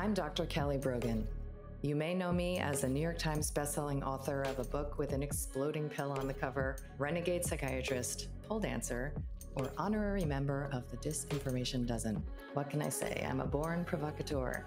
I'm Dr. Kelly Brogan. You may know me as a New York Times bestselling author of a book with an exploding pill on the cover, renegade psychiatrist, pole dancer, or honorary member of the Disinformation Dozen. What can I say? I'm a born provocateur.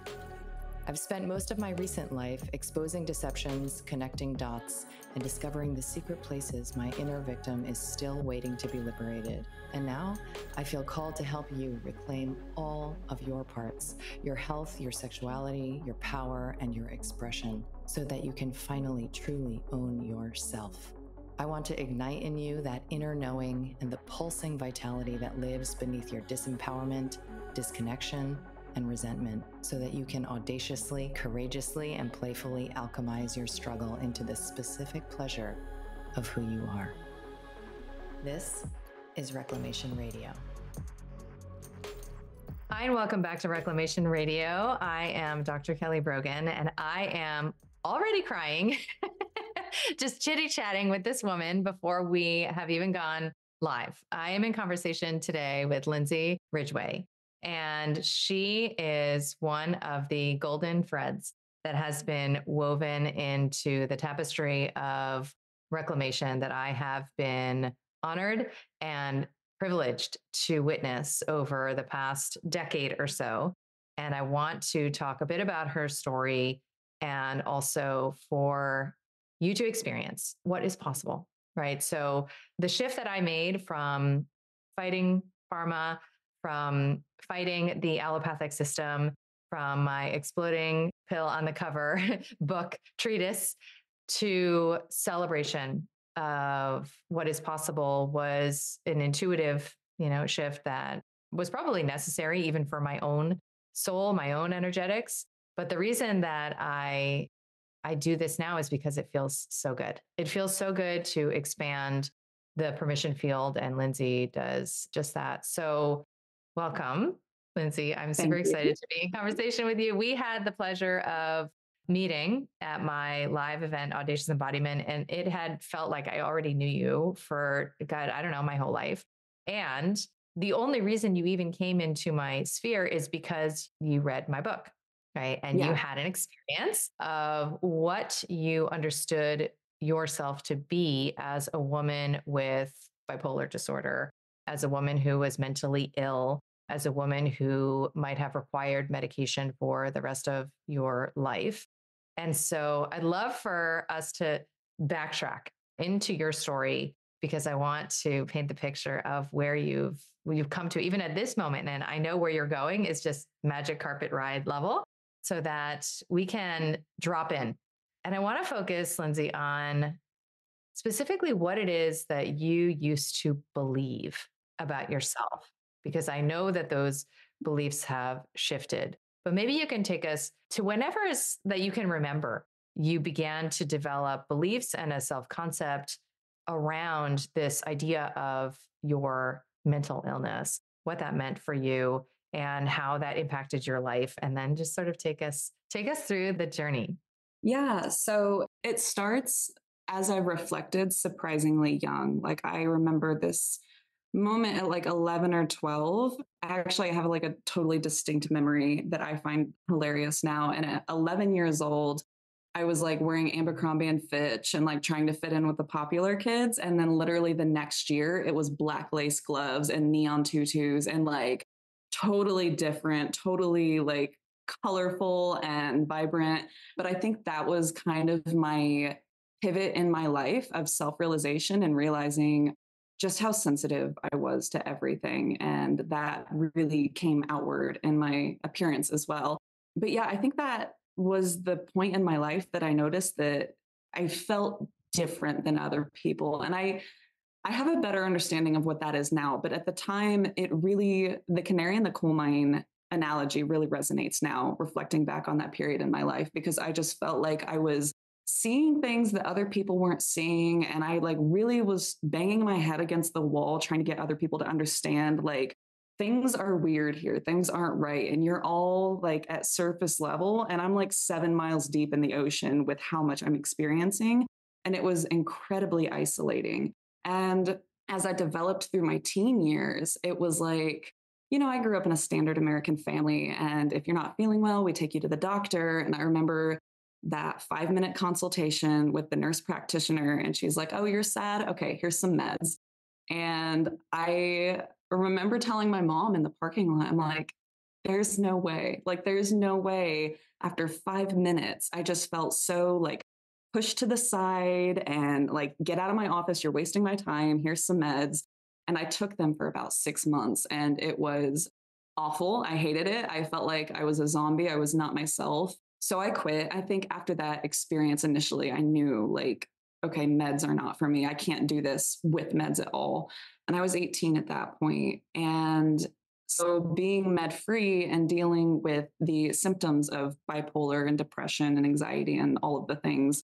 I've spent most of my recent life exposing deceptions, connecting dots, and discovering the secret places my inner victim is still waiting to be liberated. And now I feel called to help you reclaim all of your parts, your health, your sexuality, your power, and your expression, so that you can finally truly own yourself. I want to ignite in you that inner knowing and the pulsing vitality that lives beneath your disempowerment, disconnection, and resentment, so that you can audaciously, courageously, and playfully alchemize your struggle into the specific pleasure of who you are. This is Reclamation Radio. Hi, and welcome back to Reclamation Radio. I am Dr. Kelly Brogan, and I am already crying, just chitty-chatting with this woman before we have even gone live. I am in conversation today with Lindsey Ridgeway. And she is one of the golden threads that has been woven into the tapestry of reclamation that I have been honored and privileged to witness over the past decade or so. And I want to talk a bit about her story and also for you to experience what is possible, right? So the shift that I made from fighting pharma, from fighting the allopathic system, from my exploding pill on the cover book treatise to celebration of what is possible was an intuitive, shift that was probably necessary even for my own soul, my own energetics. But the reason that I do this now is because it feels so good. It feels so good to expand the permission field, and Lindsey does just that. So welcome, Lindsey. I'm super excited to be in conversation with you. We had the pleasure of meeting at my live event, Audacious Embodiment, and it had felt like I already knew you for, God, I don't know, my whole life. And the only reason you even came into my sphere is because you read my book, right? And you had an experience of what you understood yourself to be as a woman with bipolar disorder, as a woman who was mentally ill, as a woman who might have required medication for the rest of your life. And so I'd love for us to backtrack into your story, because I want to paint the picture of where you've come to, even at this moment. And I know where you're going is just magic carpet ride level, so that we can drop in. And I want to focus, Lindsey, on specifically what it is that you used to believe about yourself, because I know that those beliefs have shifted. But maybe you can take us to whenever is that you can remember you began to develop beliefs and a self-concept around this idea of your mental illness, what that meant for you and how that impacted your life. And then just sort of take us through the journey. Yeah. So it starts as I reflected surprisingly young. Like I remember this moment at like 11 or 12. Actually, I have like a totally distinct memory that I find hilarious now. And at 11 years old, I was like wearing Abercrombie and Fitch and like trying to fit in with the popular kids. And then literally the next year, it was black lace gloves and neon tutus and like totally different, totally like colorful and vibrant. But I think that was kind of my pivot in my life of self-realization and realizing just how sensitive I was to everything. And that really came outward in my appearance as well. But yeah, I think that was the point in my life that I noticed that I felt different than other people. And I have a better understanding of what that is now. But at the time, the canary in the coal mine analogy really resonates now, reflecting back on that period in my life, because I just felt like I was seeing things that other people weren't seeing. And I like really was banging my head against the wall, trying to get other people to understand, like, things are weird here. Things aren't right. And you're all like at surface level. And I'm like 7 miles deep in the ocean with how much I'm experiencing. And it was incredibly isolating. And as I developed through my teen years, it was like, I grew up in a standard American family. And if you're not feeling well, we take you to the doctor. And I remember that 5-minute consultation with the nurse practitioner. And she's like, oh, you're sad? Okay, here's some meds. And I remember telling my mom in the parking lot, I'm like, there's no way. Like, there's no way. After 5 minutes, I just felt so like pushed to the side and like, get out of my office. You're wasting my time. Here's some meds. And I took them for about 6 months and it was awful. I hated it. I felt like I was a zombie. I was not myself. So I quit. I think after that experience initially, I knew like, okay, meds are not for me. I can't do this with meds at all. And I was 18 at that point. And so being med free and dealing with the symptoms of bipolar and depression and anxiety and all of the things,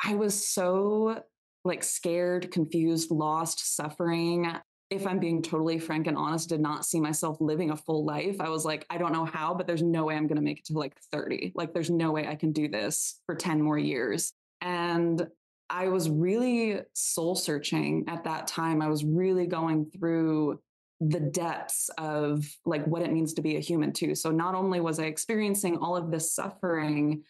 I was so like scared, confused, lost, suffering. If I'm being totally frank and honest, did not see myself living a full life. I was like, I don't know how, but there's no way I'm going to make it to like 30. Like, there's no way I can do this for 10 more years. And I was really soul searching at that time. I was really going through the depths of like what it means to be a human too. So not only was I experiencing all of this suffering,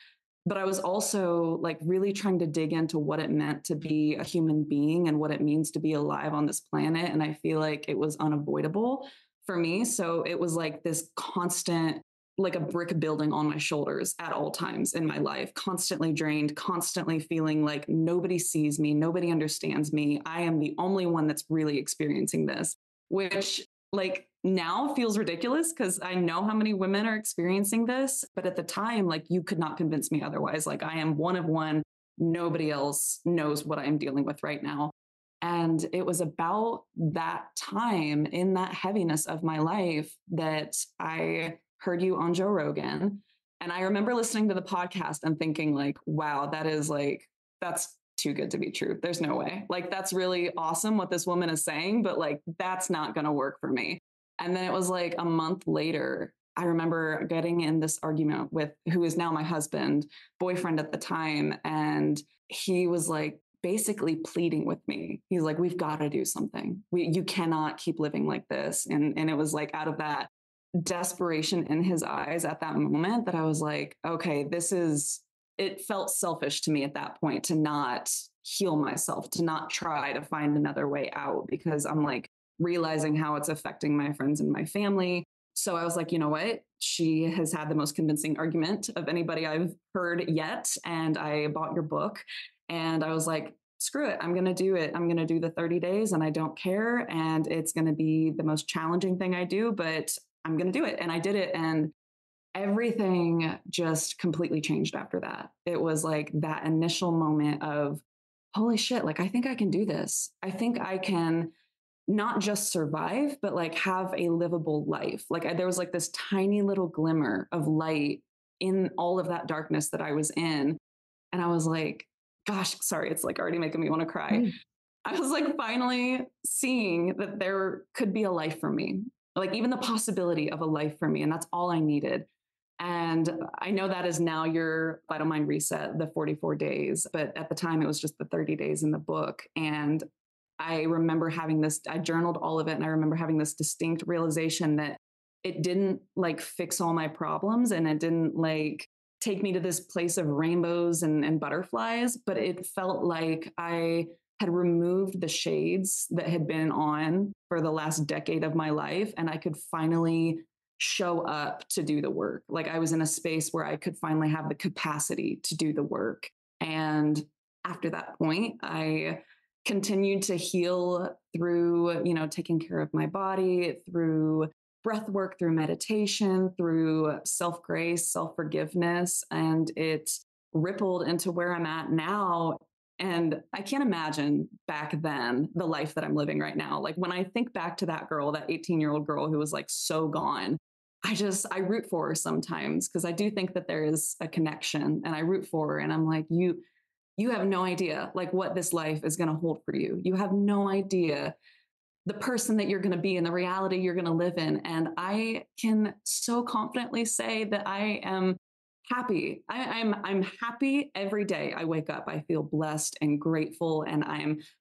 but I was also like really trying to dig into what it meant to be a human being and what it means to be alive on this planet. And I feel like it was unavoidable for me. So it was like this constant, like a brick building on my shoulders at all times in my life, constantly drained, constantly feeling like nobody sees me, nobody understands me. I am the only one that's really experiencing this, which like now feels ridiculous because I know how many women are experiencing this. But at the time, like you could not convince me otherwise. Like I am one of one. Nobody else knows what I'm dealing with right now. And it was about that time in that heaviness of my life that I heard you on Joe Rogan. And I remember listening to the podcast and thinking like, wow, that is like, that's too good to be true. There's no way. Like, that's really awesome what this woman is saying, but like, that's not going to work for me. And then it was like a month later, I remember getting in this argument with who is now my husband, boyfriend at the time. And he was like basically pleading with me. He's like, we've got to do something. You cannot keep living like this. And it was like out of that desperation in his eyes at that moment that I was like, okay, it felt selfish to me at that point to not heal myself, to not try to find another way out, because I'm like realizing how it's affecting my friends and my family. So I was like, you know what? She has had the most convincing argument of anybody I've heard yet. And I bought your book and I was like, screw it. I'm going to do it. I'm going to do the 30 days and I don't care. And it's going to be the most challenging thing I do, but I'm going to do it. And I did it. And everything just completely changed after that. It was like that initial moment of, holy shit, like, I think I can do this. I think I can not just survive, but like have a livable life. Like there was like this tiny little glimmer of light in all of that darkness that I was in. And I was like, gosh, sorry, it's like already making me want to cry. Mm. I was like finally seeing that there could be a life for me, like even the possibility of a life for me. And that's all I needed. And I know that is now your Vital Mind Reset, the 44 days, but at the time it was just the 30 days in the book. And I remember having this, I journaled all of it. And I remember having this distinct realization that it didn't like fix all my problems and it didn't like take me to this place of rainbows and butterflies, but it felt like I had removed the shades that had been on for the last decade of my life. And I could finally show up to do the work. Like I was in a space where I could finally have the capacity to do the work. And after that point, I continued to heal through, taking care of my body, through breath work, through meditation, through self-grace, self-forgiveness. And it rippled into where I'm at now. And I can't imagine back then the life that I'm living right now. Like when I think back to that girl, that 18-year-old girl who was like so gone, I root for her sometimes because I do think that there is a connection and I root for her. And I'm like, you have no idea like what this life is going to hold for you. You have no idea the person that you're going to be and the reality you're going to live in. And I can so confidently say that I am happy. I'm happy every day I wake up. I feel blessed and grateful. And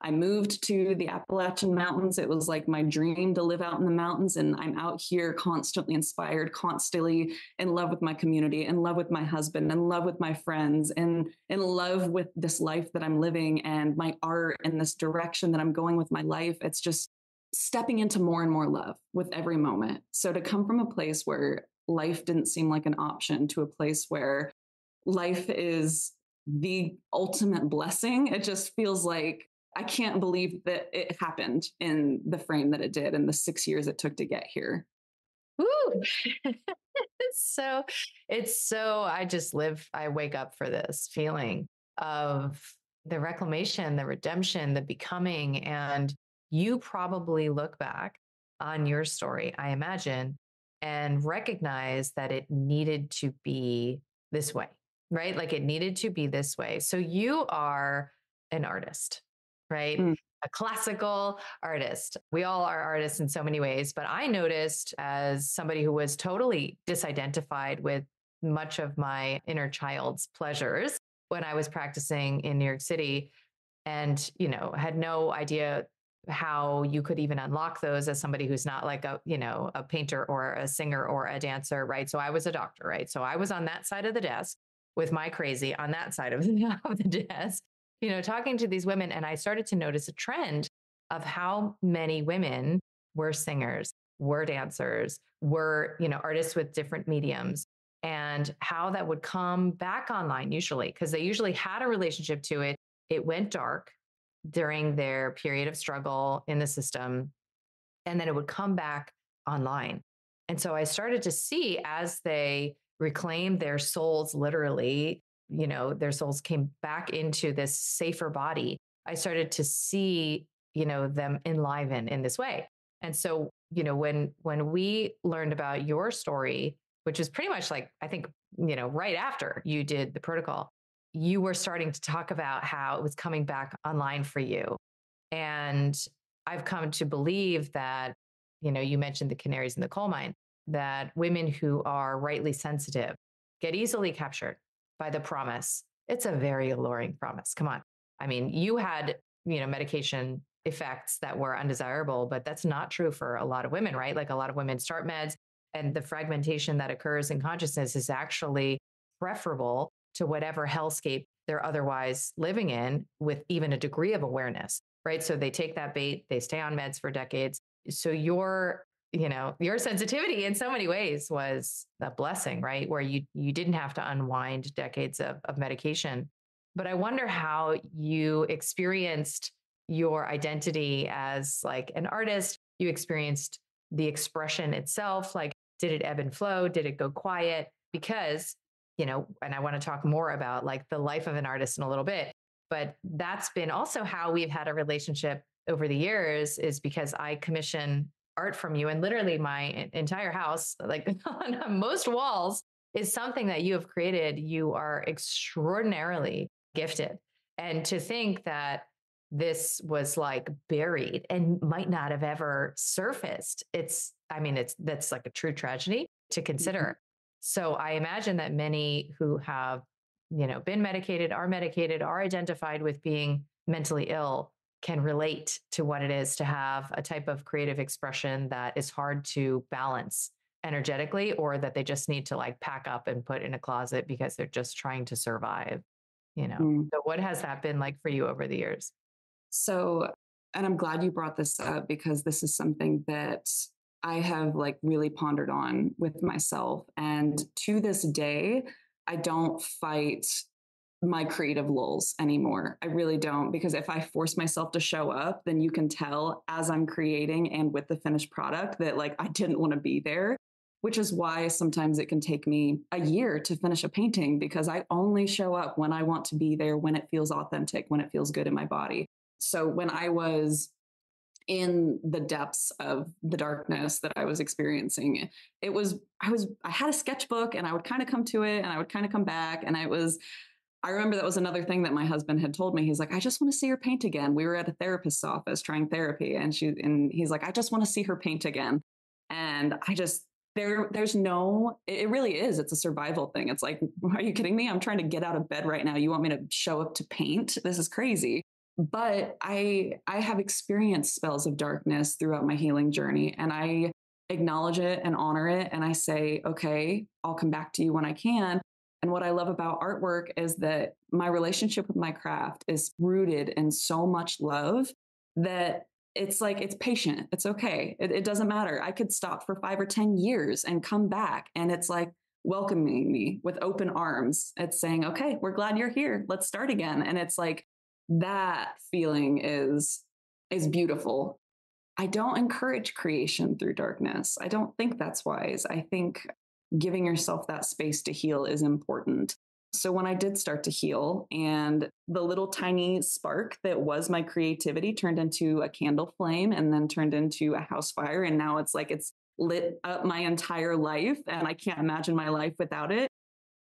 I moved to the Appalachian Mountains. It was like my dream to live out in the mountains. And I'm out here constantly inspired, constantly in love with my community, in love with my husband, in love with my friends, and in love with this life that I'm living and my art and this direction that I'm going with my life. It's just stepping into more and more love with every moment. So to come from a place where life didn't seem like an option to a place where life is the ultimate blessing, it just feels like I can't believe that it happened in the frame that it did in the 6 years it took to get here. Woo! So I wake up for this feeling of the reclamation, the redemption, the becoming. And you probably look back on your story, I imagine, and recognize that it needed to be this way, right? Like it needed to be this way. So you are an artist, right? Mm. A classical artist. We all are artists in so many ways, but I noticed as somebody who was totally disidentified with much of my inner child's pleasures when I was practicing in New York City and, had no idea how you could even unlock those as somebody who's not like a painter or a singer or a dancer, right? So I was a doctor, right? So I was on that side of the desk with my crazy on that side of of the desk, talking to these women. And I started to notice a trend of how many women were singers, were dancers, were, artists with different mediums, and how that would come back online usually, because they usually had a relationship to it. It went dark during their period of struggle in the system, and then it would come back online. And so I started to see as they reclaimed their souls, literally, their souls came back into this safer body. I started to see, them enliven in this way. And so, when we learned about your story, which is pretty much like, I think, right after you did the protocol, you were starting to talk about how it was coming back online for you. And I've come to believe that, you mentioned the canaries in the coal mine, that women who are rightly sensitive get easily captured by the promise. It's a very alluring promise. Come on. I mean, you had, medication effects that were undesirable, but that's not true for a lot of women, right? Like a lot of women start meds and the fragmentation that occurs in consciousness is actually preferable to whatever hellscape they're otherwise living in with even a degree of awareness, right? So they take that bait, they stay on meds for decades. So your sensitivity in so many ways was a blessing, right? Where you didn't have to unwind decades of medication. But I wonder how you experienced your identity as like an artist. You experienced the expression itself. Like, did it ebb and flow? Did it go quiet? Because, and I want to talk more about like the life of an artist in a little bit, but that's been also how we've had a relationship over the years, is because I commission art from you, and literally my entire house, like on most walls, is something that you have created. You are extraordinarily gifted. And to think that this was like buried and might not have ever surfaced, that's like a true tragedy to consider. Mm-hmm. So I imagine that many who have, been medicated, are identified with being mentally ill, can relate to what it is to have a type of creative expression that is hard to balance energetically, or that they just need to like pack up and put in a closet because they're just trying to survive, So what has that been like for you over the years? So, and I'm glad you brought this up, because this is something that I have like really pondered on with myself. And to this day, I don't fight my creative lulls anymore. I really don't, because if I force myself to show up, then you can tell as I'm creating and with the finished product that like I didn't want to be there, which is why sometimes it can take me a year to finish a painting, because I only show up when I want to be there, when it feels authentic, when it feels good in my body. So when I was in the depths of the darkness that I was experiencing, I had a sketchbook and I would kind of come to it and I would kind of come back. And I remember that was another thing that my husband had told me. He's like, I just want to see her paint again. We were at a therapist's office trying therapy, and he's like, I just want to see her paint again. And I just there's no, it really is. It's a survival thing. It's like, are you kidding me? I'm trying to get out of bed right now. You want me to show up to paint? This is crazy. But I have experienced spells of darkness throughout my healing journey, and I acknowledge it and honor it. And I say, okay, I'll come back to you when I can. And what I love about artwork is that my relationship with my craft is rooted in so much love that it's like, it's patient. It's okay. It doesn't matter. I could stop for 5 or 10 years and come back. And it's like welcoming me with open arms. It's saying, okay, we're glad you're here. Let's start again. And it's like that feeling is beautiful. I don't encourage creation through darkness. I don't think that's wise. I think giving yourself that space to heal is important. So when I did start to heal and the little tiny spark that was my creativity turned into a candle flame and then turned into a house fire. And now it's like it's lit up my entire life and I can't imagine my life without it.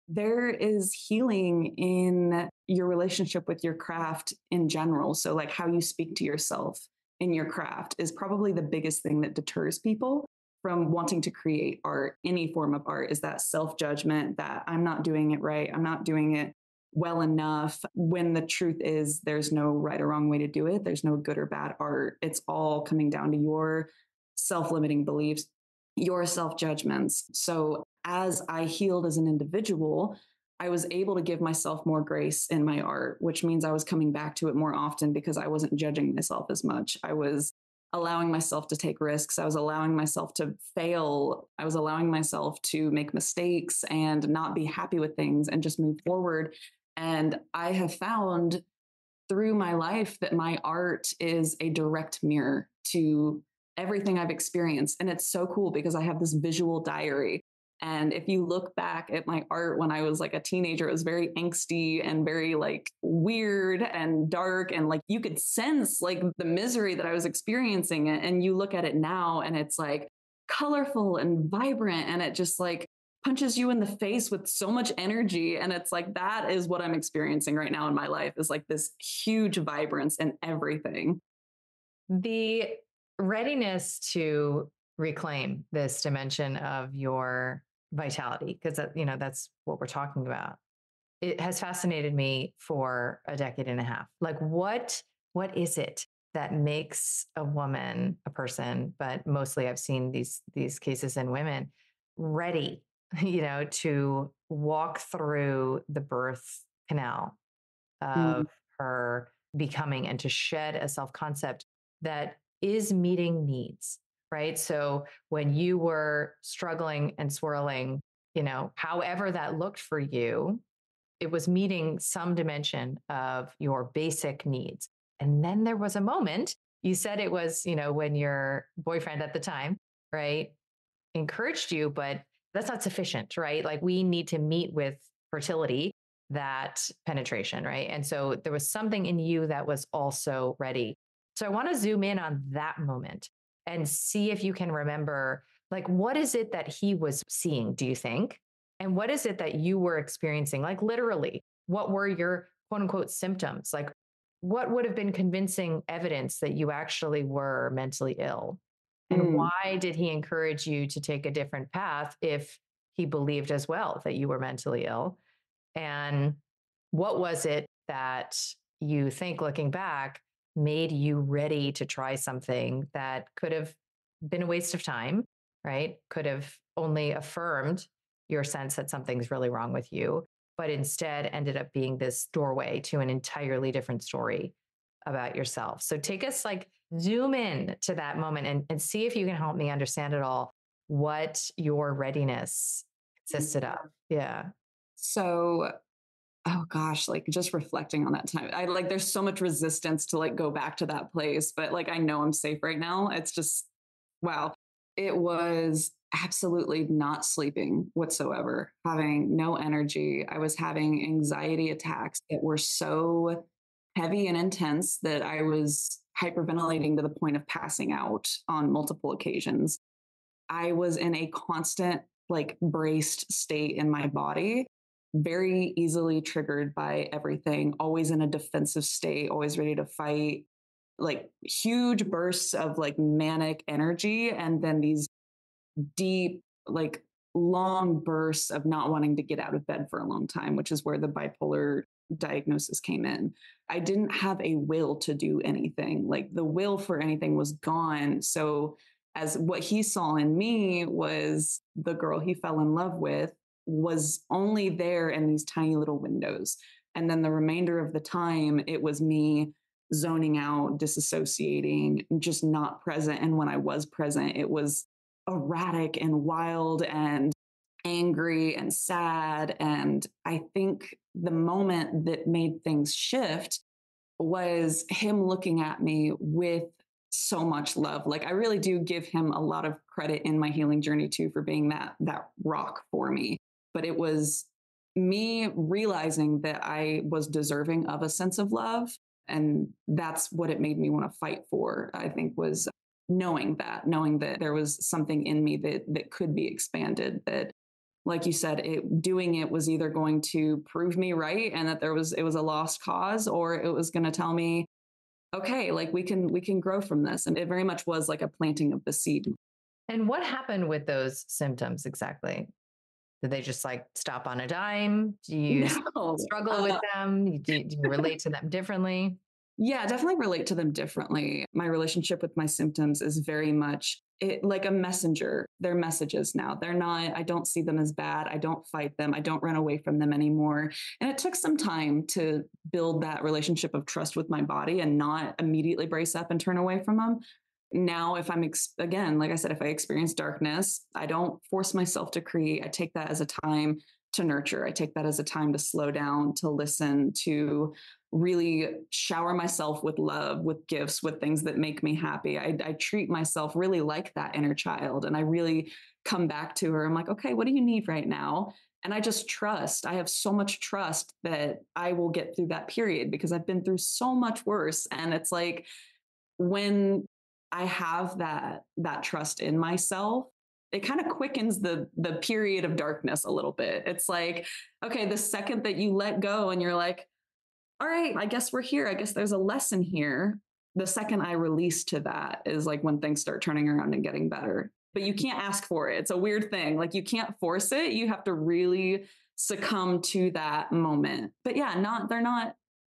There is healing in your relationship with your craft in general. So like how you speak to yourself in your craft is probably the biggest thing that deters people from wanting to create art. Any form of art is that self-judgment that I'm not doing it right. I'm not doing it well enough, when the truth is there's no right or wrong way to do it. There's no good or bad art. It's all coming down to your self-limiting beliefs, your self-judgments. So as I healed as an individual, I was able to give myself more grace in my art, which means I was coming back to it more often because I wasn't judging myself as much. I was allowing myself to take risks. I was allowing myself to fail. I was allowing myself to make mistakes and not be happy with things and just move forward. And I have found through my life that my art is a direct mirror to everything I've experienced. And it's so cool because I have this visual diary. And if you look back at my art when I was like a teenager, it was very angsty and very like weird and dark. And like you could sense like the misery that I was experiencing. And you look at it now and it's like colorful and vibrant. And it just like punches you in the face with so much energy. And it's like, that is what I'm experiencing right now in my life, is like this huge vibrance in everything. The readiness to reclaim this dimension of your vitality, because that's what we're talking about. It has fascinated me for a decade and a half. Like what is it that makes a woman, a person, but mostly I've seen these cases in women, ready, to walk through the birth canal Mm. of her becoming and to shed a self-concept that is meeting needs, right? So when you were struggling and swirling, however that looked for you, it was meeting some dimension of your basic needs. And then there was a moment, you said it was, when your boyfriend at the time, right, encouraged you, but that's not sufficient, right? Like we need to meet with fertility, that penetration, right? And so there was something in you that was also ready. So I want to zoom in on that moment and see if you can remember, like, what is it that he was seeing, do you think? And what is it that you were experiencing? Like, literally, what were your quote unquote symptoms? Like, what would have been convincing evidence that you actually were mentally ill? And Mm. why did he encourage you to take a different path if he believed as well that you were mentally ill? And what was it that you think, looking back, made you ready to try something that could have been a waste of time, right? Could have only affirmed your sense that something's really wrong with you, but instead ended up being this doorway to an entirely different story about yourself. So take us, like, zoom in to that moment and see if you can help me understand at all what your readiness consisted of. Yeah. So, oh gosh, like just reflecting on that time, I like, there's so much resistance to like go back to that place, but like I know I'm safe right now. It's just, wow. It was absolutely not sleeping whatsoever, having no energy. I was having anxiety attacks that were so heavy and intense that I was hyperventilating to the point of passing out on multiple occasions. I was in a constant, like, braced state in my body, very easily triggered by everything, always in a defensive state, always ready to fight, like huge bursts of like manic energy. And then these deep like long bursts of not wanting to get out of bed for a long time, which is where the bipolar diagnosis came in. I didn't have a will to do anything. Like the will for anything was gone. So, as what he saw in me was the girl he fell in love with was only there in these tiny little windows. And then the remainder of the time, it was me zoning out, disassociating, just not present. And when I was present, it was erratic and wild and angry and sad. And I think the moment that made things shift was him looking at me with so much love. Like I really do give him a lot of credit in my healing journey too for being that rock for me. But it was me realizing that I was deserving of a sense of love. And that's what it made me want to fight for, I think, was knowing that there was something in me that could be expanded, that, like you said, doing it was either going to prove me right and that it was a lost cause, or it was going to tell me, okay, like we can grow from this. And it very much was like a planting of the seed. And what happened with those symptoms exactly? Did they just like stop on a dime? Do you struggle with them? Do you relate to them differently? Yeah, definitely relate to them differently. My relationship with my symptoms is very much like a messenger. They're messages now. They're not, I don't see them as bad. I don't fight them. I don't run away from them anymore. And it took some time to build that relationship of trust with my body and not immediately brace up and turn away from them. Now, if again, like I said, if I experience darkness, I don't force myself to create. I take that as a time to nurture. I take that as a time to slow down, to listen, to really shower myself with love, with gifts, with things that make me happy. I treat myself really like that inner child. And I really come back to her. I'm like, okay, what do you need right now? And I just trust. I have so much trust that I will get through that period because I've been through so much worse. And it's like when I have that trust in myself, it kind of quickens the period of darkness a little bit. It's like, okay, the second that you let go and you're like, all right, I guess we're here. I guess there's a lesson here. The second I release to that is like when things start turning around and getting better. But you can't ask for it. It's a weird thing. Like you can't force it. You have to really succumb to that moment. But yeah, they're not,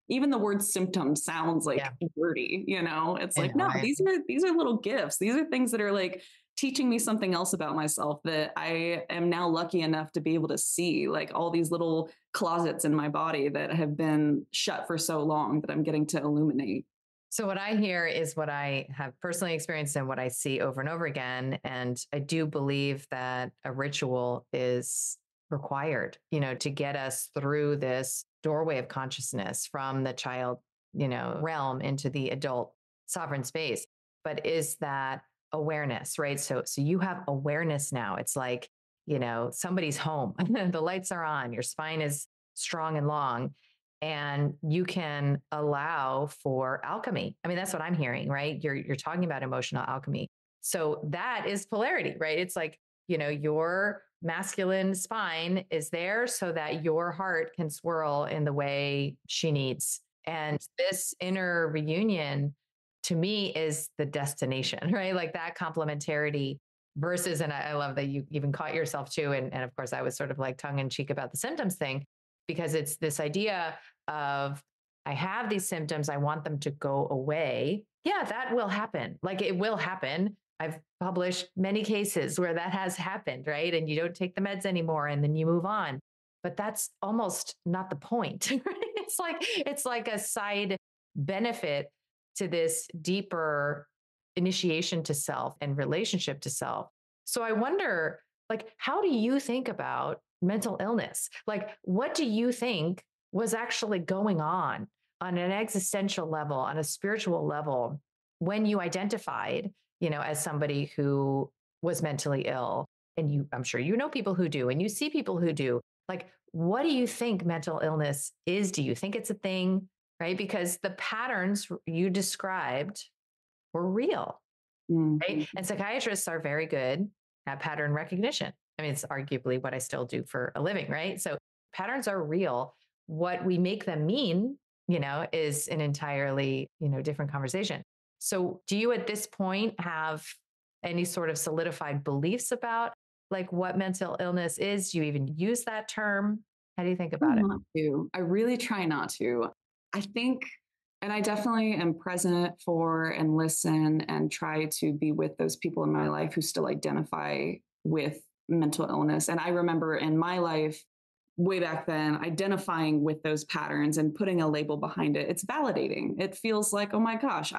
even the word symptom sounds like wordy, It's like, no, right? these are little gifts. These are things that are like teaching me something else about myself that I am now lucky enough to be able to see, like all these little closets in my body that have been shut for so long that I'm getting to illuminate. So what I hear is what I have personally experienced and what I see over and over again. And I do believe that a ritual is required, to get us through this doorway of consciousness from the child, realm into the adult sovereign space. But is that awareness, right? So you have awareness now. It's like, somebody's home, the lights are on, your spine is strong and long, and you can allow for alchemy. I mean, that's what I'm hearing, right? You're talking about emotional alchemy. So that is polarity, right? It's like, your masculine spine is there so that your heart can swirl in the way she needs. And this inner reunion to me is the destination, right? Like that complementarity versus, and I love that you even caught yourself too. And of course I was sort of like tongue in cheek about the symptoms thing, because it's this idea of, I have these symptoms, I want them to go away. Yeah, that will happen. Like it will happen. I've published many cases where that has happened, right? And you don't take the meds anymore and then you move on. But that's almost not the point. Right? It's like a side benefit to this deeper initiation to self and relationship to self. So I wonder, like, how do you think about mental illness? Like, what do you think was actually going on an existential level, on a spiritual level, when you identified, as somebody who was mentally ill? And I'm sure you know people who do, and you see people who do. Like, what do you think mental illness is? Do you think it's a thing? Right? Because the patterns you described were real, right? And psychiatrists are very good at pattern recognition. I mean, it's arguably what I still do for a living, right? So patterns are real. What we make them mean, is an entirely, different conversation. So do you at this point have any sort of solidified beliefs about like what mental illness is? Do you even use that term? How do you think Try about it? not to. I really try not to. I think, and I definitely am present for and listen and try to be with those people in my life who still identify with mental illness. And I remember in my life, way back then, identifying with those patterns and putting a label behind it. It's validating. It feels like, oh my gosh,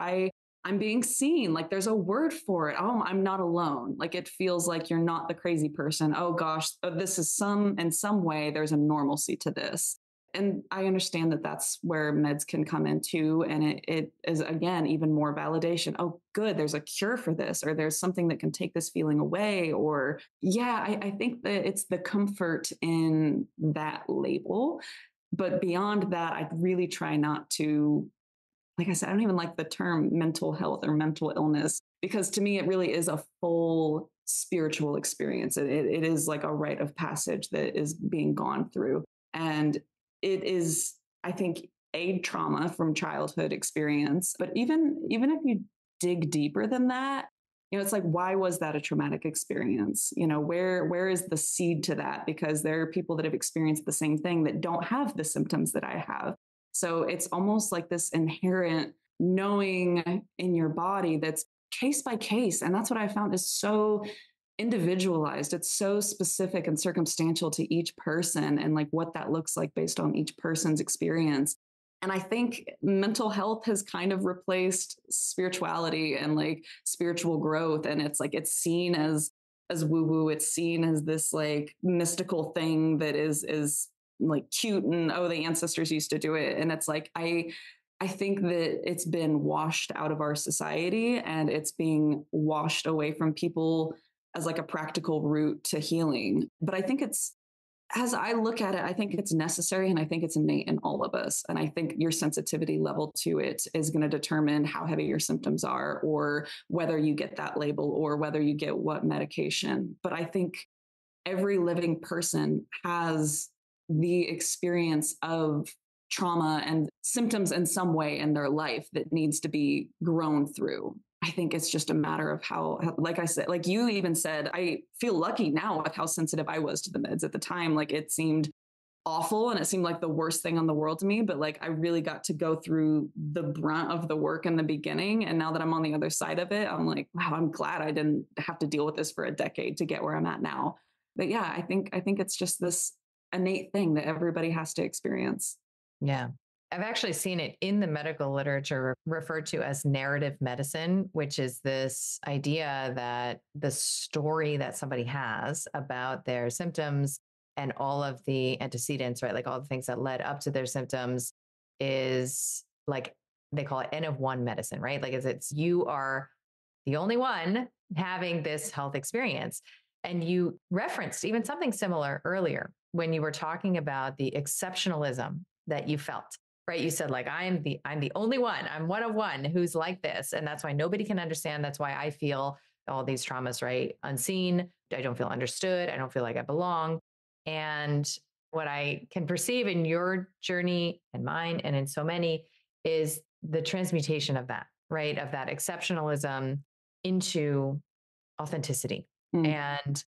I'm being seen. Like there's a word for it. Oh, I'm not alone. Like it feels like you're not the crazy person. Oh gosh, this is in some way, there's a normalcy to this. And I understand that that's where meds can come in too. And it is, again, even more validation. Oh, good, there's a cure for this, or there's something that can take this feeling away. Or, yeah, I think that it's the comfort in that label. But beyond that, I really try not to, like I said, I don't even like the term mental health or mental illness, because to me, it really is a full spiritual experience. It is like a rite of passage that is being gone through. And it is, I think, a trauma from childhood experience. But even if you dig deeper than that, it's like, why was that a traumatic experience? Where is the seed to that? Because there are people that have experienced the same thing that don't have the symptoms that I have. So it's almost like this inherent knowing in your body that's case by case. And that's what I found is so individualized. It's so specific and circumstantial to each person and like what that looks like based on each person's experience. And I think mental health has kind of replaced spirituality and like spiritual growth. And it's like, it's seen as woo woo. It's seen as this like mystical thing that is like cute, and oh, the ancestors used to do it. And it's like, I think that it's been washed out of our society, and it's being washed away from people as like a practical route to healing. But I think as I look at it, I think it's necessary, and I think it's innate in all of us. And I think your sensitivity level to it is going to determine how heavy your symptoms are, or whether you get that label, or whether you get what medication. But I think every living person has the experience of trauma and symptoms in some way in their life that needs to be grown through. I think it's just a matter of how, like I said, like you even said, I feel lucky now with how sensitive I was to the meds at the time. Like it seemed awful and it seemed like the worst thing in the world to me, but like I really got to go through the brunt of the work in the beginning. And now that I'm on the other side of it, I'm like, wow, I'm glad I didn't have to deal with this for a decade to get where I'm at now. But yeah, I think it's just this innate thing that everybody has to experience. Yeah. I've actually seen it in the medical literature referred to as narrative medicine, which is this idea that the story that somebody has about their symptoms and all of the antecedents, right? Like all the things that led up to their symptoms is like, they call it N of one medicine, right? Like it's you are the only one having this health experience. And you referenced even something similar earlier when you were talking about the exceptionalism that you felt, right? You said like, I'm the only one, I'm one of one who's like this. And that's why nobody can understand. That's why I feel all these traumas, right? Unseen. I don't feel understood. I don't feel like I belong. And what I can perceive in your journey and mine and in so many is the transmutation of that, right? Of that exceptionalism into authenticity. And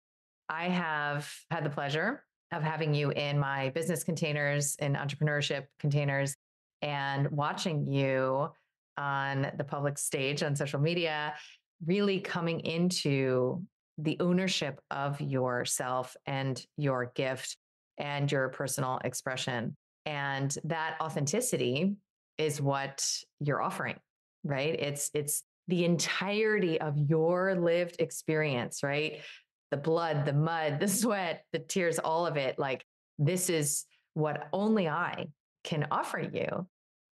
I have had the pleasure of having you in my business containers and entrepreneurship containers and watching you on the public stage on social media, really coming into the ownership of yourself and your gift and your personal expression. And that authenticity is what you're offering, right? It's the entirety of your lived experience, right? The blood, the mud, the sweat, the tears, all of it. Like, this is what only I can offer you.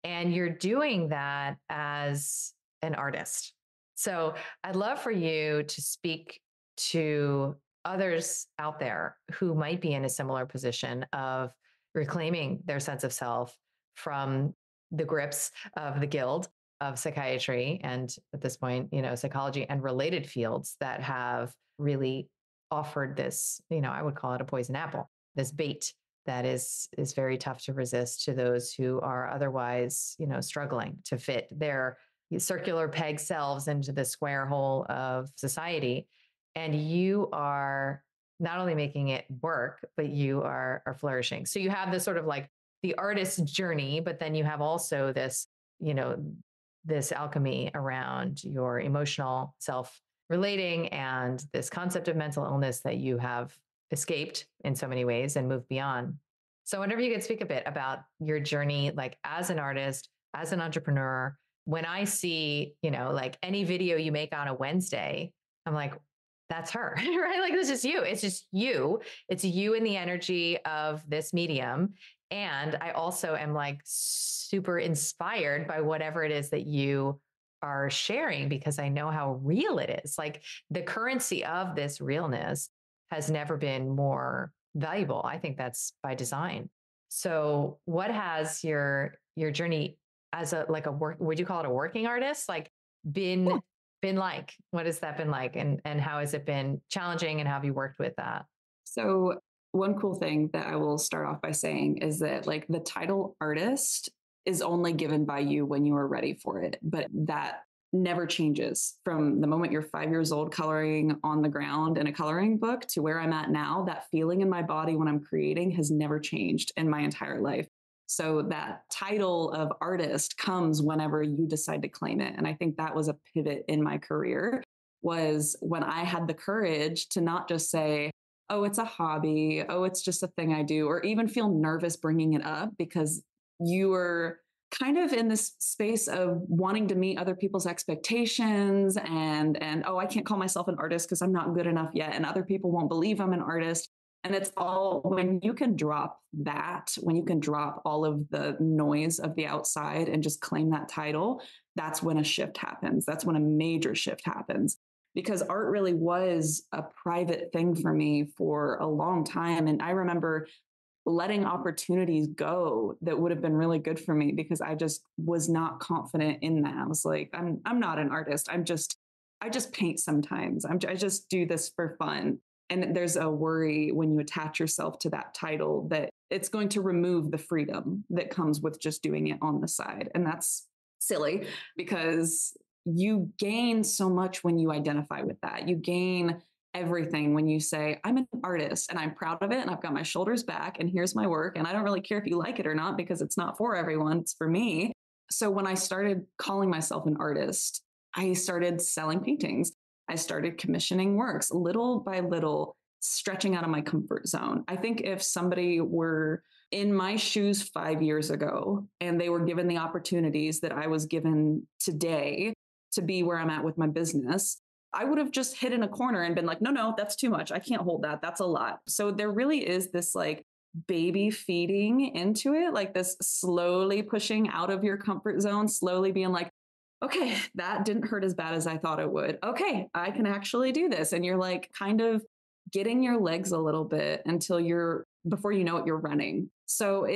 And you're doing that as an artist. So I'd love for you to speak to others out there who might be in a similar position of reclaiming their sense of self from the grips of the guild of psychiatry and at this point, psychology and related fields that have really offered this, I would call it a poison apple, this bait that is very tough to resist to those who are otherwise, struggling to fit their circular peg selves into the square hole of society. And you are not only making it work, but you are flourishing. So you have this sort of like the artist's journey, but then you have also this, you know, this alchemy around your emotional self relating and this concept of mental illness that you have escaped in so many ways and moved beyond. So, whenever you could speak a bit about your journey, like as an artist, as an entrepreneur, when I see, like any video you make on a Wednesday, I'm like, that's her, right? Like, this is you. It's just you. It's you in the energy of this medium. And I also am like super inspired by whatever it is that you are sharing because I know how real it is. Like the currency of this realness has never been more valuable. I think that's by design. So what has your journey as a like a work would you call it a working artist like been been like? What has that been like and how has it been challenging and how have you worked with that? So, one cool thing that I will start off by saying is that, like, the title artist is only given by you when you are ready for it. But that never changes from the moment you're 5 years old coloring on the ground in a coloring book to where I'm at now. That feeling in my body when I'm creating has never changed in my entire life. So, that title of artist comes whenever you decide to claim it. And I think that was a pivot in my career was when I had the courage to not just say, oh, it's a hobby. Oh, it's just a thing I do, or even feel nervous bringing it up because you are kind of in this space of wanting to meet other people's expectations and oh, I can't call myself an artist because I'm not good enough yet and other people won't believe I'm an artist. And it's all when you can drop that, when you can drop all of the noise of the outside and just claim that title, that's when a shift happens. That's when a major shift happens because art really was a private thing for me for a long time. And I remember letting opportunities go that would have been really good for me because I just was not confident in that. I was like, I'm not an artist. I just paint sometimes. I just do this for fun. And there's a worry when you attach yourself to that title that it's going to remove the freedom that comes with just doing it on the side. And that's silly because you gain so much when you identify with that. You gain everything when you say, I'm an artist and I'm proud of it and I've got my shoulders back and here's my work. And I don't really care if you like it or not because it's not for everyone, it's for me. So when I started calling myself an artist, I started selling paintings. I started commissioning works little by little, stretching out of my comfort zone. I think if somebody were in my shoes 5 years ago and they were given the opportunities that I was given today to be where I'm at with my business, I would have just hid in a corner and been like, no, that's too much. I can't hold that. That's a lot. So there really is this like baby feeding into it, like this slowly pushing out of your comfort zone, slowly being like, okay, that didn't hurt as bad as I thought it would. Okay, I can actually do this. And you're like kind of getting your legs a little bit until before you know it, you're running. So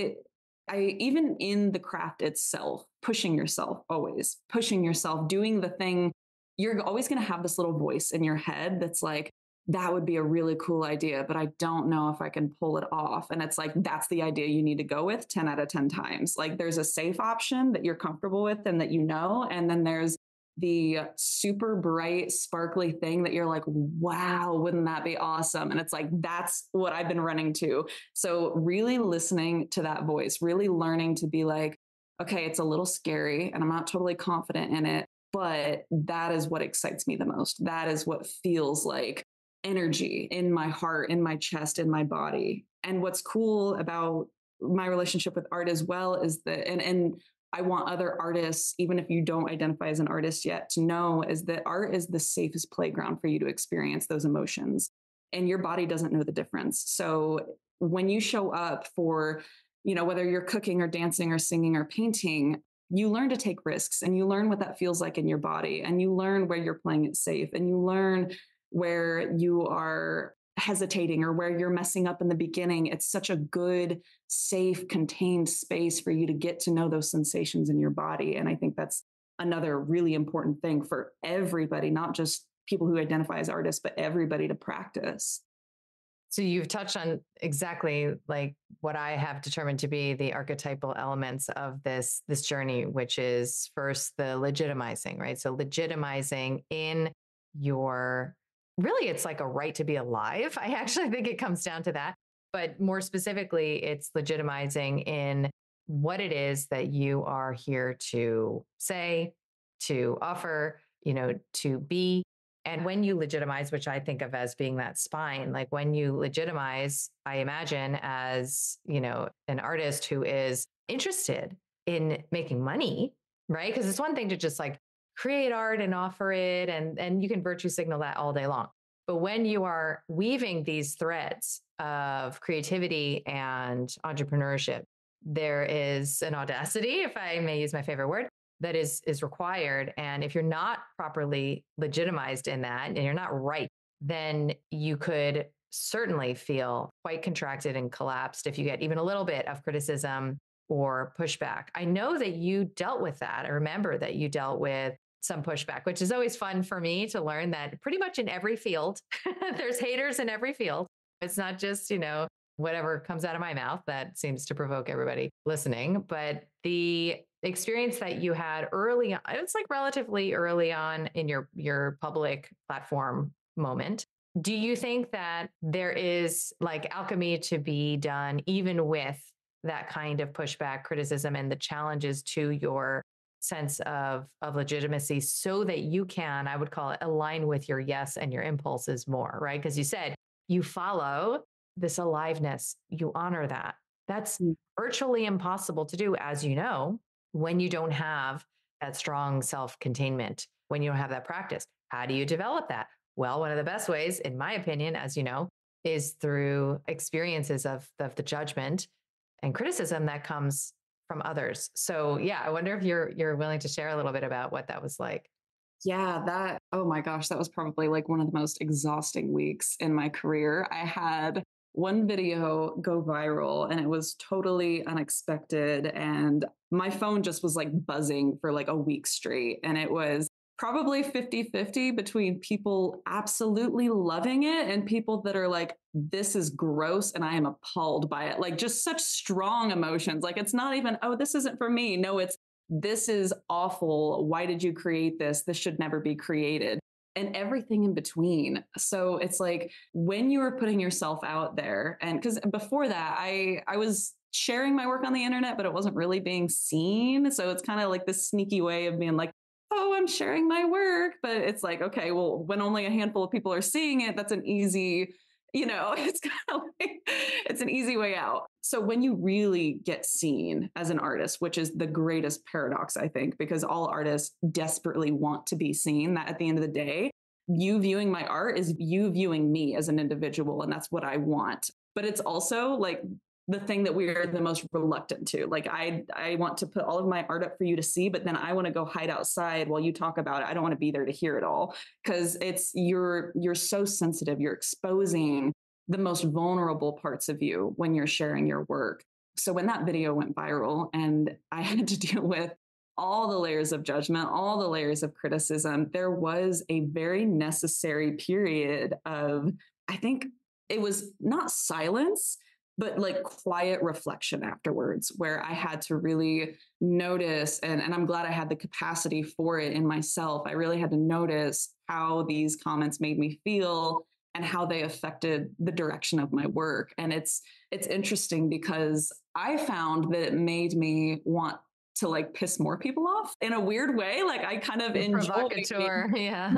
even in the craft itself, pushing yourself, always pushing yourself, doing the thing, you're always going to have this little voice in your head that's like, that would be a really cool idea, but I don't know if I can pull it off. And it's like, that's the idea you need to go with 10 out of 10 times. Like there's a safe option that you're comfortable with and that you know. And then there's the super bright, sparkly thing that you're like, wow, wouldn't that be awesome? And it's like, that's what I've been running to. So really listening to that voice, really learning to be like, okay, it's a little scary and I'm not totally confident in it, but that is what excites me the most. That is what feels like energy in my heart, in my chest, in my body. And what's cool about my relationship with art as well is that, and I want other artists, even if you don't identify as an artist yet, to know is that art is the safest playground for you to experience those emotions. And your body doesn't know the difference. So when you show up for, whether you're cooking or dancing or singing or painting, you learn to take risks and you learn what that feels like in your body and you learn where you're playing it safe and you learn where you are hesitating or where you're messing up in the beginning. It's such a good, safe, contained space for you to get to know those sensations in your body. And I think that's another really important thing for everybody, not just people who identify as artists, but everybody to practice. So you've touched on exactly like what I have determined to be the archetypal elements of this journey, which is first the legitimizing, right? So legitimizing in your really, it's like a right to be alive. I actually think it comes down to that. But more specifically, it's legitimizing in what it is that you are here to say, to offer, to be. And when you legitimize, which I think of as being that spine, like when you legitimize, I imagine as, an artist who is interested in making money, right? Because it's one thing to just like create art and offer it, and you can virtue signal that all day long. But when you are weaving these threads of creativity and entrepreneurship, there is an audacity, if I may use my favorite word, that is required. And if you're not properly legitimized in that and you're not right, then you could certainly feel quite contracted and collapsed if you get even a little bit of criticism or pushback. I know that you dealt with that. I remember that you dealt with some pushback, which is always fun for me to learn that pretty much in every field, there's haters in every field. It's not just, whatever comes out of my mouth that seems to provoke everybody listening. But the experience that you had early on, it's like relatively early on in your public platform moment. Do you think that there is like alchemy to be done even with that kind of pushback, criticism, and the challenges to your sense of legitimacy so that you can, I would call it, align with your yes and your impulses more, right? Because you said you follow this aliveness, you honor that. That's virtually impossible to do, as you know, when you don't have that strong self-containment, when you don't have that practice. How do you develop that? Well, one of the best ways, in my opinion, as you know, is through experiences of the judgment and criticism that comes from others. So yeah, I wonder if you're willing to share a little bit about what that was like. Yeah, oh my gosh, that was probably like one of the most exhausting weeks in my career. I had one video go viral and it was totally unexpected. And my phone just was like buzzing for like a week straight. And it was probably 50-50 between people absolutely loving it and people that are like, this is gross and I am appalled by it. Like just such strong emotions. Like it's not even, oh, this isn't for me. No, it's, this is awful. Why did you create this? This should never be created. And everything in between. So it's like when you were putting yourself out there, and because before that, I was sharing my work on the internet, but it wasn't really being seen. So it's kind of like this sneaky way of being like, oh, I'm sharing my work. But it's like, okay, well, when only a handful of people are seeing it, that's an easy, it's kind of like, it's an easy way out. So when you really get seen as an artist, which is the greatest paradox, I think, because all artists desperately want to be seen, that at the end of the day, you viewing my art is you viewing me as an individual. And that's what I want. But it's also like the thing that we are the most reluctant to. Like I want to put all of my art up for you to see, but then I want to go hide outside while you talk about it. I don't want to be there to hear it all because it's you're so sensitive. You're exposing the most vulnerable parts of you when you're sharing your work. So when that video went viral and I had to deal with all the layers of judgment, all the layers of criticism, there was a very necessary period of, I think it was not silence, but like quiet reflection afterwards, where I had to really notice, and I'm glad I had the capacity for it in myself. I really had to notice how these comments made me feel and how they affected the direction of my work. And it's interesting because I found that it made me want to like piss more people off in a weird way. Like I kind of enjoy Provocateur, yeah.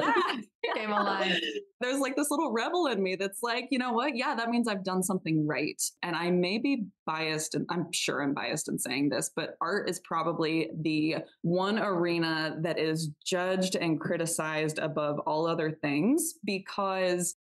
Came alive. There's like this little rebel in me that's like, you know what? Yeah, that means I've done something right. And I may be biased, and I'm sure I'm biased in saying this, but art is probably the one arena that is judged and criticized above all other things because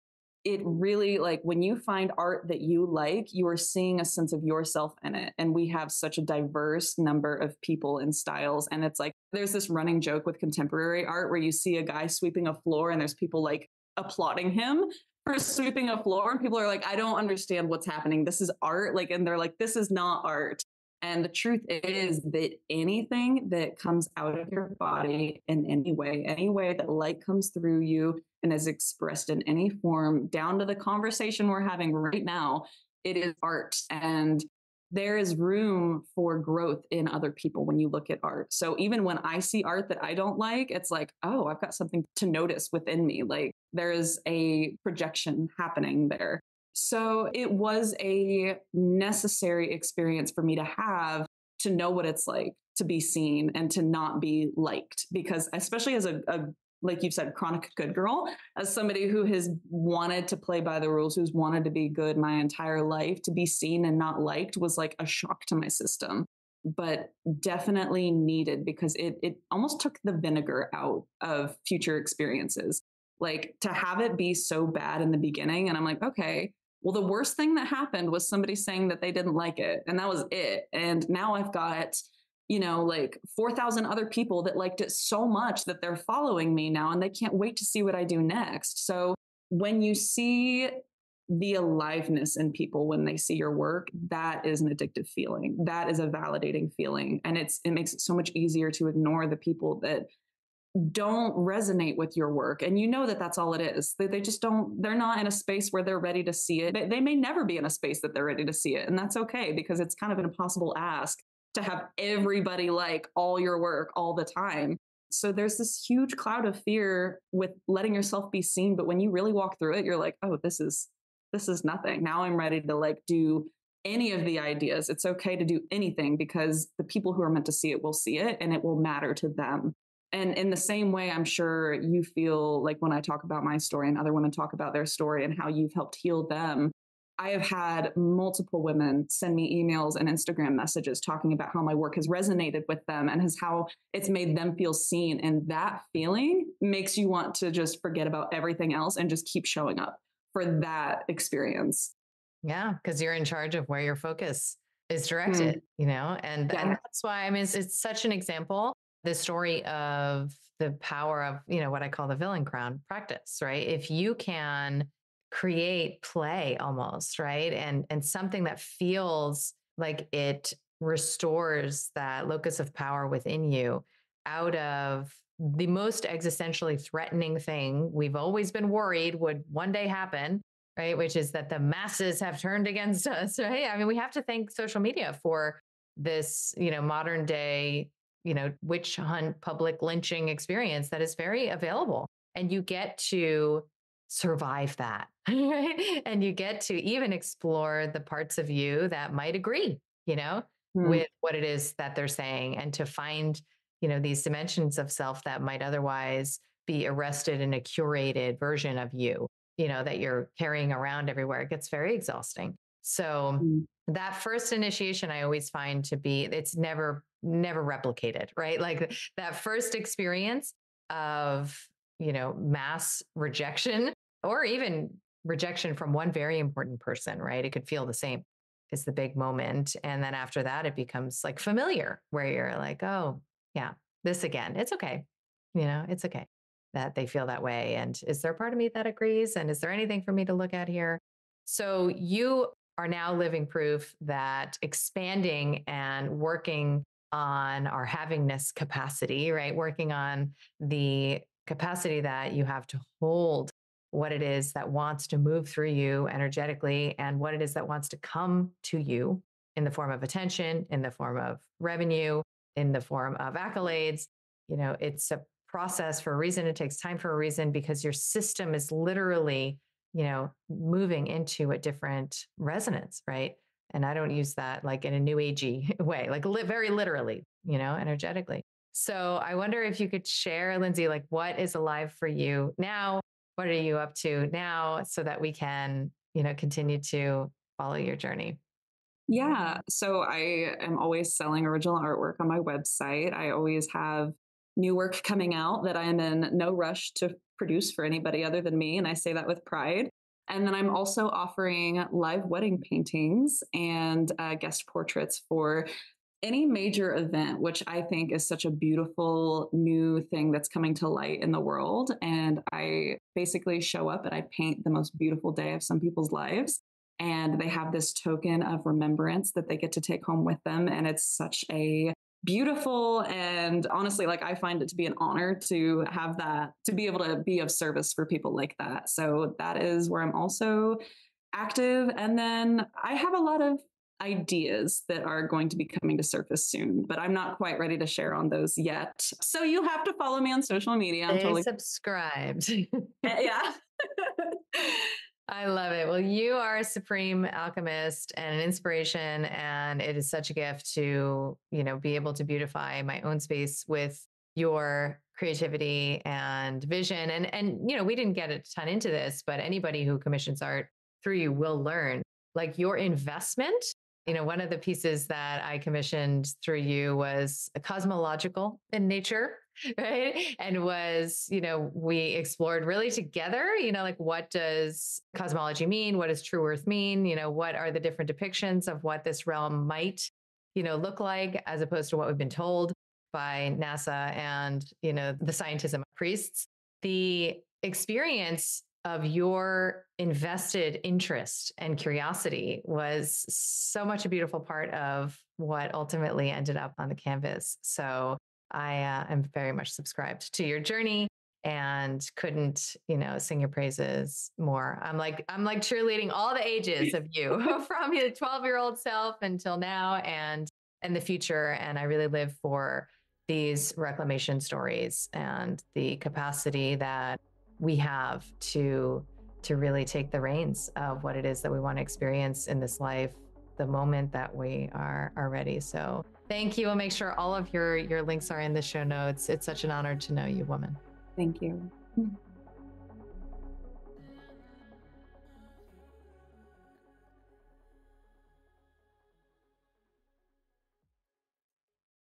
it really, like when you find art that you like, you are seeing a sense of yourself in it. And we have such a diverse number of people and styles. And it's like, there's this running joke with contemporary art where you see a guy sweeping a floor and there's people like applauding him for sweeping a floor. And people are like, I don't understand what's happening. This is art. Like, and they're like, this is not art. And the truth is that anything that comes out of your body in any way that light comes through you and is expressed in any form, down to the conversation we're having right now, it is art. And there is room for growth in other people when you look at art. So even when I see art that I don't like, it's like, oh, I've got something to notice within me. Like there is a projection happening there. So it was a necessary experience for me to have, to know what it's like to be seen and to not be liked. Because especially as a like you've said, chronic good girl, as somebody who has wanted to play by the rules, who's wanted to be good my entire life, to be seen and not liked was like a shock to my system, but definitely needed, because it almost took the vinegar out of future experiences. Like to have it be so bad in the beginning. And I'm like, okay, well, the worst thing that happened was somebody saying that they didn't like it. And that was it. And now I've got, like 4,000 other people that liked it so much that they're following me now and they can't wait to see what I do next. So when you see the aliveness in people when they see your work, that is an addictive feeling. That is a validating feeling. And it makes it so much easier to ignore the people that don't resonate with your work. And that that's all it is. They just don't, they're not in a space where they're ready to see it. They may never be in a space that they're ready to see it. And that's okay, because it's kind of an impossible ask to have everybody like all your work all the time. So there's this huge cloud of fear with letting yourself be seen. But when you really walk through it, you're like, oh, this is nothing. Now I'm ready to like do any of the ideas. It's okay to do anything, because the people who are meant to see it will see it and it will matter to them. And in the same way, I'm sure you feel like when I talk about my story and other women talk about their story and how you've helped heal them, I have had multiple women send me emails and Instagram messages talking about how my work has resonated with them and how it's made them feel seen. And that feeling makes you want to just forget about everything else and just keep showing up for that experience. Yeah, because you're in charge of where your focus is directed, and that's why, it's such an example, the story of the power of, what I call the villain crown practice, right? If you can create play almost, right? And something that feels like it restores that locus of power within you out of the most existentially threatening thing we've always been worried would one day happen, right? Which is that the masses have turned against us, right? We have to thank social media for this, modern day, witch hunt, public lynching experience that is very available. And you get to survive that, right? And you get to even explore the parts of you that might agree, with what it is that they're saying, and to find, these dimensions of self that might otherwise be arrested in a curated version of you, that you're carrying around everywhere. It gets very exhausting. So that first initiation, I always find to be, it's never replicated, right? Like that first experience of, mass rejection, or even rejection from one very important person, right? It could feel the same as the big moment. And then after that, it becomes like familiar, where you're like, oh, yeah, this again. It's okay. It's okay that they feel that way. And is there a part of me that agrees? And is there anything for me to look at here? So you are now living proof that expanding and working on our havingness capacity, right? Working on the capacity that you have to hold what it is that wants to move through you energetically, and what it is that wants to come to you in the form of attention, in the form of revenue, in the form of accolades. It's a process for a reason. It takes time for a reason, because your system is literally, moving into a different resonance, right? And I don't use that like in a new agey way, like very literally, energetically. So I wonder if you could share, Lindsey, like what is alive for you now? What are you up to now, so that we can, continue to follow your journey? Yeah. So I am always selling original artwork on my website. I always have new work coming out that I am in no rush to produce for anybody other than me. And I say that with pride. And then I'm also offering live wedding paintings and guest portraits for any major event, which I think is such a beautiful new thing that's coming to light in the world. And I basically show up and I paint the most beautiful day of some people's lives. And they have this token of remembrance that they get to take home with them. And it's such a beautiful, and honestly, like I find it to be an honor to have that, to be able to be of service for people like that. So that is where I'm also active. And then I have a lot of ideas that are going to be coming to surface soon, but I'm not quite ready to share on those yet. So you have to follow me on social media. I'm totally subscribed. yeah. I love it. Well, you are a supreme alchemist and an inspiration, and it is such a gift to, be able to beautify my own space with your creativity and vision. And we didn't get a ton into this, but anybody who commissions art through you will learn, like, your investment. One of the pieces that I commissioned through you was a cosmological in nature, right? And we explored really together, like, what does cosmology mean? What does true earth mean? What are the different depictions of what this realm might, look like, as opposed to what we've been told by NASA and, the scientism priests. The experience of your invested interest and curiosity was so much a beautiful part of what ultimately ended up on the canvas. So I am very much subscribed to your journey and couldn't, sing your praises more. I'm like cheerleading all the ages of you from your 12-year-old self until now and the future. And I really live for these reclamation stories and the capacity that we have to really take the reins of what it is that we want to experience in this life the moment that we are ready. So thank you. We'll make sure all of your links are in the show notes. It's such an honor to know you, woman. Thank you.